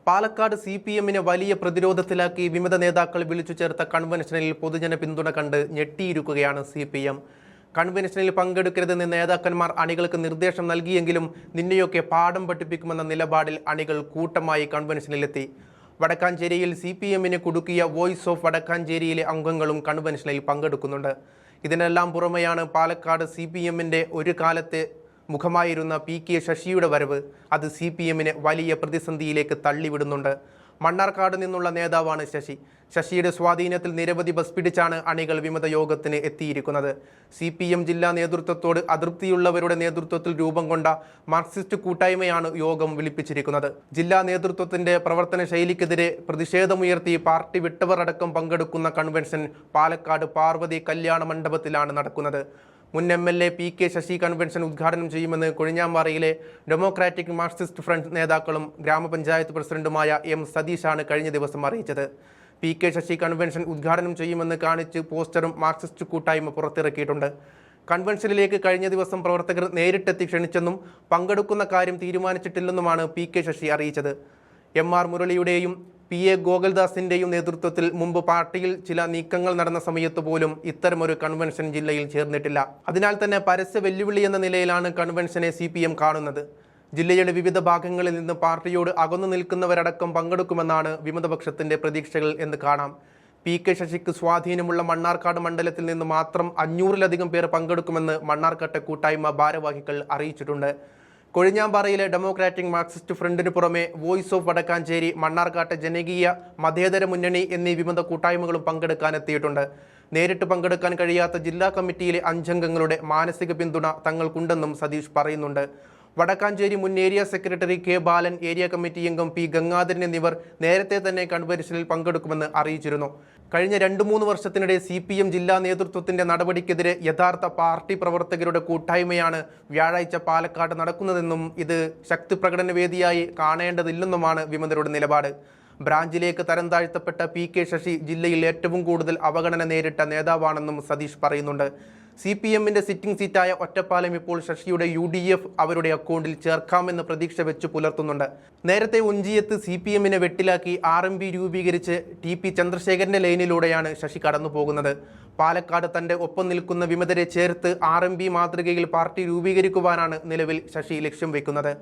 പാലക്കാട് CPM-നെ വലിയ പ്രതിരോധത്തിലാക്കി വിമത നേതാക്കൾ വിളിച്ചു ചേർത്ത കൺവെൻഷനിൽ പൊതുജന പിന്തുണ കണ്ട് ഞെട്ടിയിരിക്കുകയാണ് CPM. കൺവെൻഷനിൽ പങ്കെടുക്കരുതെന്ന് നേതാക്കന്മാർ അണികൾക്ക് നിർദ്ദേശം നൽകിയെങ്കിലും നിന്നെയൊക്കെ പാഠം പഠിപ്പിക്കുമെന്ന നിലപാടിൽ അണികൾ കൂട്ടമായി കൺവെൻഷനിലെത്തി. വടക്കാഞ്ചേരിയിൽ CPM-നെ കുടുക്കിയ വോയിസ് ഓഫ് വടക്കാഞ്ചേരിയിലെ അംഗങ്ങളും കൺവെൻഷനിൽ പങ്കെടുക്കുന്നുണ്ട്. ഇതിനെല്ലാം പുറമെയാണ് പാലക്കാട് CPM-ന്റെ ഒരു കാലത്തെ മുഖമായിരുന്ന PK ശശിയുടെ വരവ്. അത് CPM-നെ വലിയ പ്രതിസന്ധിയിലേക്ക് തള്ളിവിടുന്നുണ്ട്. മണ്ണാർക്കാട് നിന്നുള്ള നേതാവാണ് ശശി. ശശിയുടെ സ്വാധീനത്തിൽ നിരവധി ബസ് പിടിച്ചാണ് അണികൾ വിമത യോഗത്തിന് എത്തിയിരിക്കുന്നത്. CPM ജില്ലാ നേതൃത്വത്തോട് അതൃപ്തിയുള്ളവരുടെ നേതൃത്വത്തിൽ രൂപം കൊണ്ട മാർക്സിസ്റ്റ് കൂട്ടായ്മയാണ് യോഗം വിളിപ്പിച്ചിരിക്കുന്നത്. ജില്ലാ നേതൃത്വത്തിന്റെ പ്രവർത്തന ശൈലിക്കെതിരെ പ്രതിഷേധമുയർത്തി പാർട്ടി വിട്ടവർ അടക്കം പങ്കെടുക്കുന്ന കൺവെൻഷൻ പാലക്കാട് പാർവതി കല്യാണ മണ്ഡപത്തിലാണ് നടക്കുന്നത്. മുൻ MLA PK ശശി കൺവെൻഷൻ ഉദ്ഘാടനം ചെയ്യുമെന്ന് കൊഴിഞ്ഞാമ്പാറയിലെ ഡെമോക്രാറ്റിക് മാർക്സിസ്റ്റ് ഫ്രണ്ട് നേതാക്കളും ഗ്രാമപഞ്ചായത്ത് പ്രസിഡന്റുമായ M സതീഷാണ് കഴിഞ്ഞ ദിവസം അറിയിച്ചത്. PK ശശി കൺവെൻഷൻ ഉദ്ഘാടനം ചെയ്യുമെന്ന് കാണിച്ച് പോസ്റ്ററും മാർക്സിസ്റ്റ് കൂട്ടായ്മ പുറത്തിറക്കിയിട്ടുണ്ട്. കൺവെൻഷനിലേക്ക് കഴിഞ്ഞ ദിവസം പ്രവർത്തകർ നേരിട്ടെത്തി ക്ഷണിച്ചെന്നും പങ്കെടുക്കുന്ന കാര്യം തീരുമാനിച്ചിട്ടില്ലെന്നുമാണ് PK ശശി അറിയിച്ചത്. MR മുരളിയുടെയും PA ഗോകുൽദാസിന്റെയും നേതൃത്വത്തിൽ മുമ്പ് പാർട്ടിയിൽ ചില നീക്കങ്ങൾ നടന്ന സമയത്ത് പോലും ഇത്തരമൊരു കൺവെൻഷൻ ജില്ലയിൽ ചേർന്നിട്ടില്ല. അതിനാൽ തന്നെ പരസ്യ വെല്ലുവിളി എന്ന നിലയിലാണ് കൺവെൻഷനെ CPM കാണുന്നത്. ജില്ലയുടെ വിവിധ ഭാഗങ്ങളിൽ നിന്ന് പാർട്ടിയോട് അകന്നു നിൽക്കുന്നവരടക്കം പങ്കെടുക്കുമെന്നാണ് വിമതപക്ഷത്തിന്റെ പ്രതീക്ഷകൾ എന്ന് കാണാം. PK ശശിക്ക് സ്വാധീനമുള്ള മണ്ണാർക്കാട് മണ്ഡലത്തിൽ നിന്ന് മാത്രം 500-ലധികം പേർ പങ്കെടുക്കുമെന്ന് മണ്ണാർക്കാട്ടെ കൂട്ടായ്മ ഭാരവാഹികൾ അറിയിച്ചിട്ടുണ്ട്. കൊഴിഞ്ഞാമ്പാറയിലെ ഡെമോക്രാറ്റിക് മാർക്സിസ്റ്റ് ഫ്രണ്ടിന് പുറമെ വോയിസ് ഓഫ് വടക്കാഞ്ചേരി, മണ്ണാർക്കാട്ടെ ജനകീയ മതേതര മുന്നണി എന്നീ വിമത കൂട്ടായ്മകളും പങ്കെടുക്കാനെത്തിയിട്ടുണ്ട്. നേരിട്ട് പങ്കെടുക്കാൻ കഴിയാത്ത ജില്ലാ കമ്മിറ്റിയിലെ 5 അംഗങ്ങളുടെ മാനസിക പിന്തുണ തങ്ങൾക്കുണ്ടെന്നും സതീഷ് പറയുന്നുണ്ട്. വടക്കാഞ്ചേരി മുൻ ഏരിയ സെക്രട്ടറി K ബാലൻ, ഏരിയ കമ്മിറ്റി അംഗം P ഗംഗാധരൻ എന്നിവർ നേരത്തെ തന്നെ കൺവെൻഷനിൽ പങ്കെടുക്കുമെന്ന് അറിയിച്ചിരുന്നു. കഴിഞ്ഞ 2-3 വർഷത്തിനിടെ CPM ജില്ലാ നേതൃത്വത്തിന്റെ നടപടിക്കെതിരെ യഥാർത്ഥ പാർട്ടി പ്രവർത്തകരുടെ കൂട്ടായ്മയാണ് വ്യാഴാഴ്ച പാലക്കാട് നടക്കുന്നതെന്നും ഇത് ശക്തി പ്രകടന വേദിയായി കാണേണ്ടതില്ലെന്നുമാണ് വിമതരുടെ നിലപാട്. ബ്രാഞ്ചിലേക്ക് തരം താഴ്ത്തപ്പെട്ട PK ശശി ജില്ലയിൽ ഏറ്റവും കൂടുതൽ അവഗണന നേരിട്ട നേതാവാണെന്നും സതീഷ് പറയുന്നുണ്ട്. CPM-ന്റെ സിറ്റിംഗ് സീറ്റായ ഒറ്റപ്പാലം ഇപ്പോൾ ശശിയുടെ UDF അവരുടെ അക്കൗണ്ടിൽ ചേർക്കാമെന്ന് പ്രതീക്ഷ വെച്ച് പുലർത്തുന്നുണ്ട്. നേരത്തെ ഒഞ്ചിയത്ത് CPM-നെ വെട്ടിലാക്കി RMP രൂപീകരിച്ച് TP ചന്ദ്രശേഖരന്റെ ലൈനിലൂടെയാണ് ശശി കടന്നു പോകുന്നത്. പാലക്കാട് തന്റെ ഒപ്പം നിൽക്കുന്ന വിമതരെ ചേർത്ത് RMP മാതൃകയിൽ പാർട്ടി രൂപീകരിക്കുവാനാണ് നിലവിൽ ശശി ലക്ഷ്യം വെക്കുന്നത്.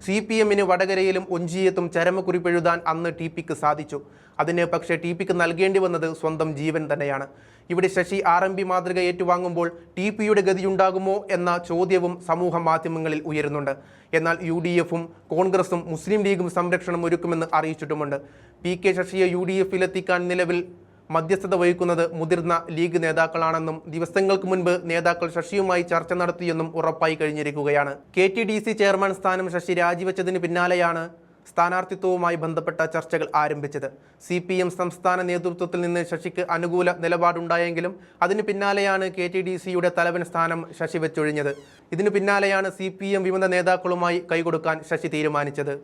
CPM-ന് വടകരയിലും ഒഞ്ചിയത്തും ചരമക്കുറിപ്പെഴുതാൻ അന്ന് TPക്ക് സാധിച്ചു. അതിന് പക്ഷേ TPക്ക് നൽകേണ്ടി വന്നത് സ്വന്തം ജീവൻ തന്നെയാണ്. ഇവിടെ ശശി RMP മാതൃക ഏറ്റുവാങ്ങുമ്പോൾ TPയുടെ ഗതിയുണ്ടാകുമോ എന്ന ചോദ്യവും സമൂഹ മാധ്യമങ്ങളിൽ ഉയരുന്നുണ്ട്. എന്നാൽ UDF-ഉം കോൺഗ്രസും മുസ്ലിം ലീഗും സംരക്ഷണം ഒരുക്കുമെന്ന് അറിയിച്ചിട്ടുമുണ്ട്. PK ശശിയെ UDF-ലെത്തിക്കാൻ നിലവിൽ മധ്യസ്ഥത വഹിക്കുന്നത് മുതിർന്ന ലീഗ് നേതാക്കളാണെന്നും ദിവസങ്ങൾക്ക് മുൻപ് നേതാക്കൾ ശശിയുമായി ചർച്ച നടത്തിയെന്നും ഉറപ്പായി കഴിഞ്ഞിരിക്കുകയാണ്. KTDC ചെയർമാൻ സ്ഥാനം ശശി രാജിവെച്ചതിന് പിന്നാലെയാണ് സ്ഥാനാർത്ഥിത്വവുമായി ബന്ധപ്പെട്ട ചർച്ചകൾ ആരംഭിച്ചത്. CPM സംസ്ഥാന നേതൃത്വത്തിൽ നിന്ന് ശശിക്ക് അനുകൂല നിലപാടുണ്ടായെങ്കിലും അതിന് പിന്നാലെയാണ് KTDCയുടെ തലവൻ സ്ഥാനം ശശി വെച്ചൊഴിഞ്ഞത്. ഇതിനു പിന്നാലെയാണ് CPM വിമത നേതാക്കളുമായി കൈകൊടുക്കാൻ ശശി തീരുമാനിച്ചത്.